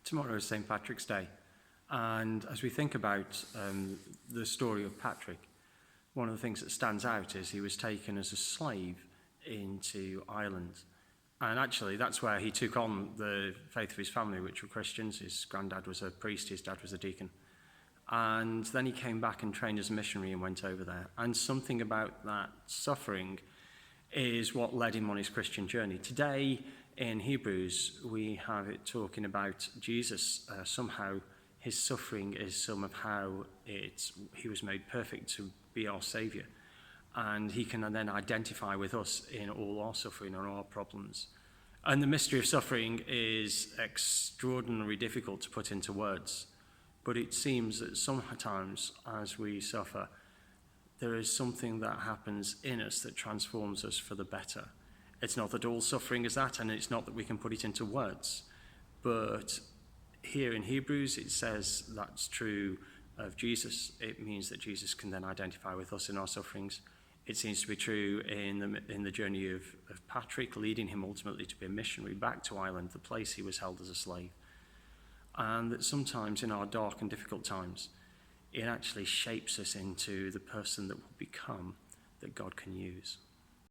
Tomorrow is St. Patrick's Day, and as we think about the story of Patrick, one of the things that stands out is he was taken as a slave into Ireland. And actually, that's where he took on the faith of his family, which were Christians. His granddad was a priest, his dad was a deacon. And then he came back and trained as a missionary and went over there. And something about that suffering is what led him on his Christian journey. Today, in Hebrews, we have it talking about Jesus. Somehow, his suffering is some of how he was made perfect to be our Saviour. And he can then identify with us in all our suffering and our problems. And the mystery of suffering is extraordinarily difficult to put into words. But it seems that sometimes as we suffer, there is something that happens in us that transforms us for the better. It's not that all suffering is that, and it's not that we can put it into words. But here in Hebrews, it says that's true of Jesus. It means that Jesus can then identify with us in our sufferings. It seems to be true in the journey of Patrick, leading him ultimately to be a missionary back to Ireland, the place he was held as a slave. And that sometimes in our dark and difficult times, it actually shapes us into the person that we'll become, that God can use.